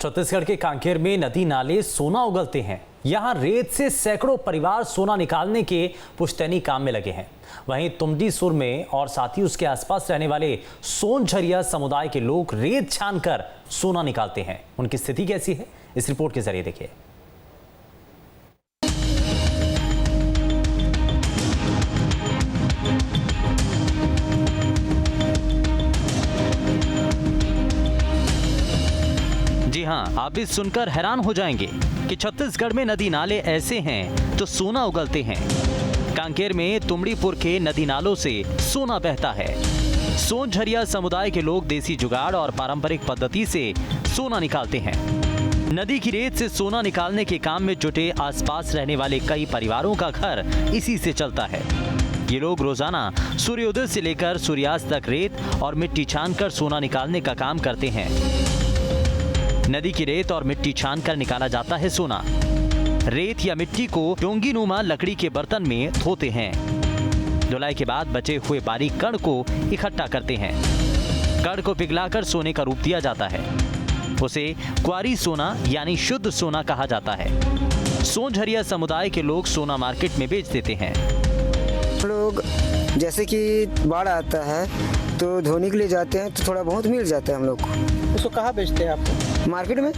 छत्तीसगढ़ के कांकेर में नदी नाले सोना उगलते हैं। यहाँ रेत से सैकड़ों परिवार सोना निकालने के पुश्तैनी काम में लगे हैं। वहीं तुमडी सुर में और साथ ही उसके आसपास रहने वाले सोनझरिया समुदाय के लोग रेत छानकर सोना निकालते हैं। उनकी स्थिति कैसी है, इस रिपोर्ट के जरिए देखिए। जी हां, आप भी सुनकर हैरान हो जाएंगे कि छत्तीसगढ़ में नदी नाले ऐसे हैं तो सोना उगलते हैं। कांकेर में तुमड़ीपुर के नदी नालों से सोना बहता है। सोनझरिया समुदाय के लोग देसी जुगाड़ और पारंपरिक पद्धति से सोना निकालते हैं। नदी की रेत से सोना निकालने के काम में जुटे आसपास रहने वाले कई परिवारों का घर इसी से चलता है। ये लोग रोजाना सूर्योदय से लेकर सूर्यास्त तक रेत और मिट्टी छानकर सोना निकालने का काम करते हैं। नदी की रेत और मिट्टी छानकर निकाला जाता है सोना। रेत या मिट्टी को डोंगीनुमा लकड़ी के बर्तन में धोते हैं। धुलाई के बाद बचे हुए बारीक कण को इकट्ठा करते हैं। कण को पिघलाकर सोने का रूप दिया जाता है। उसे क्वारी सोना यानी शुद्ध सोना कहा जाता है। सोनझरिया समुदाय के लोग सोना मार्केट में बेच देते हैं। लोग जैसे कि बाढ़ आता है तो धोने के लिए जाते हैं तो थोड़ा बहुत मिल जाता है हम लोग को। उसको कहाँ बेचते हैं आप? मार्केट में।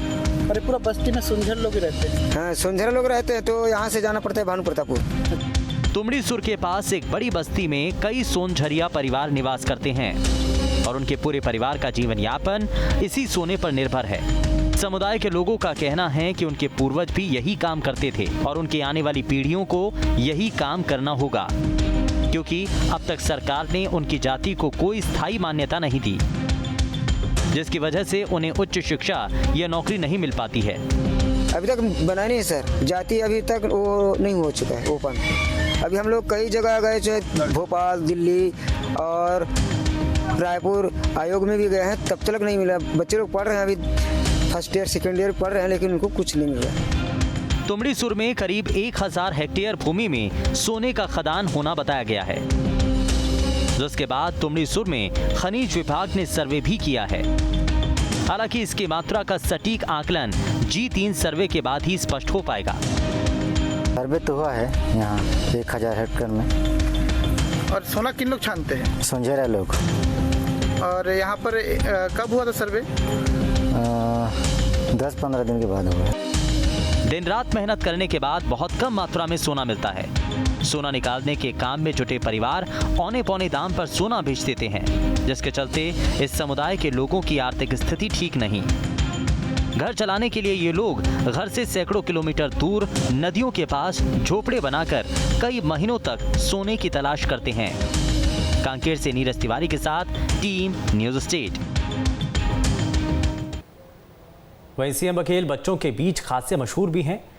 अरे पूरा बस्ती में सुनझर लोग ही रहते हैं। हाँ, सुनझर लोग रहते हैं तो यहाँ से जाना पड़ता है भानु प्रतापपुर। तुमड़ी सुर के पास एक बड़ी बस्ती में कई सोनझरिया परिवार निवास करते हैं और उनके पूरे परिवार का जीवन यापन इसी सोने पर निर्भर है। समुदाय के लोगों का कहना है कि उनके पूर्वज भी यही काम करते थे और उनकी आने वाली पीढ़ियों को यही काम करना होगा, क्योंकि अब तक सरकार ने उनकी जाति को कोई स्थायी मान्यता नहीं दी, जिसकी वजह से उन्हें उच्च शिक्षा या नौकरी नहीं मिल पाती है। अभी तक बना नहीं सर, जाति अभी तक वो नहीं हो चुका है ओपन। अभी हम लोग कई जगह गए, चाहे भोपाल, दिल्ली और रायपुर आयोग में भी गए हैं, तब तक नहीं मिला। बच्चे लोग पढ़ रहे हैं, अभी फर्स्ट ईयर सेकेंड ईयर पढ़ रहे हैं, लेकिन उनको कुछ नहीं मिल रहा। तुमड़ी सुर में करीब 1000 हेक्टेयर भूमि में सोने का खदान होना बताया गया है, जिसके बाद तुमड़ी सुर में खनिज विभाग ने सर्वे भी किया है। हालांकि इसकी मात्रा का सटीक आकलन G3 सर्वे के बाद ही स्पष्ट हो पाएगा। सर्वे तो हुआ है यहाँ 1000 हेक्टेयर में। और सोना किन लोग छानते हैं? सुनझरिया लोग। और यहाँ पर कब हुआ था सर्वे? 10-15 दिन के बाद हुआ। दिन रात मेहनत करने के बाद बहुत कम मात्रा में सोना मिलता है। सोना निकालने के काम में जुटे परिवार औने पौने दाम पर सोना बेच देते हैं, जिसके चलते इस समुदाय के लोगों की आर्थिक स्थिति ठीक नहीं। घर चलाने के लिए ये लोग घर से सैकड़ों किलोमीटर दूर नदियों के पास झोपड़े बनाकर कई महीनों तक सोने की तलाश करते हैं। कांकेर से नीरज तिवारी के साथ टीम न्यूज़ स्टेट। वहीं सीएम बघेल बच्चों के बीच खासे मशहूर भी हैं।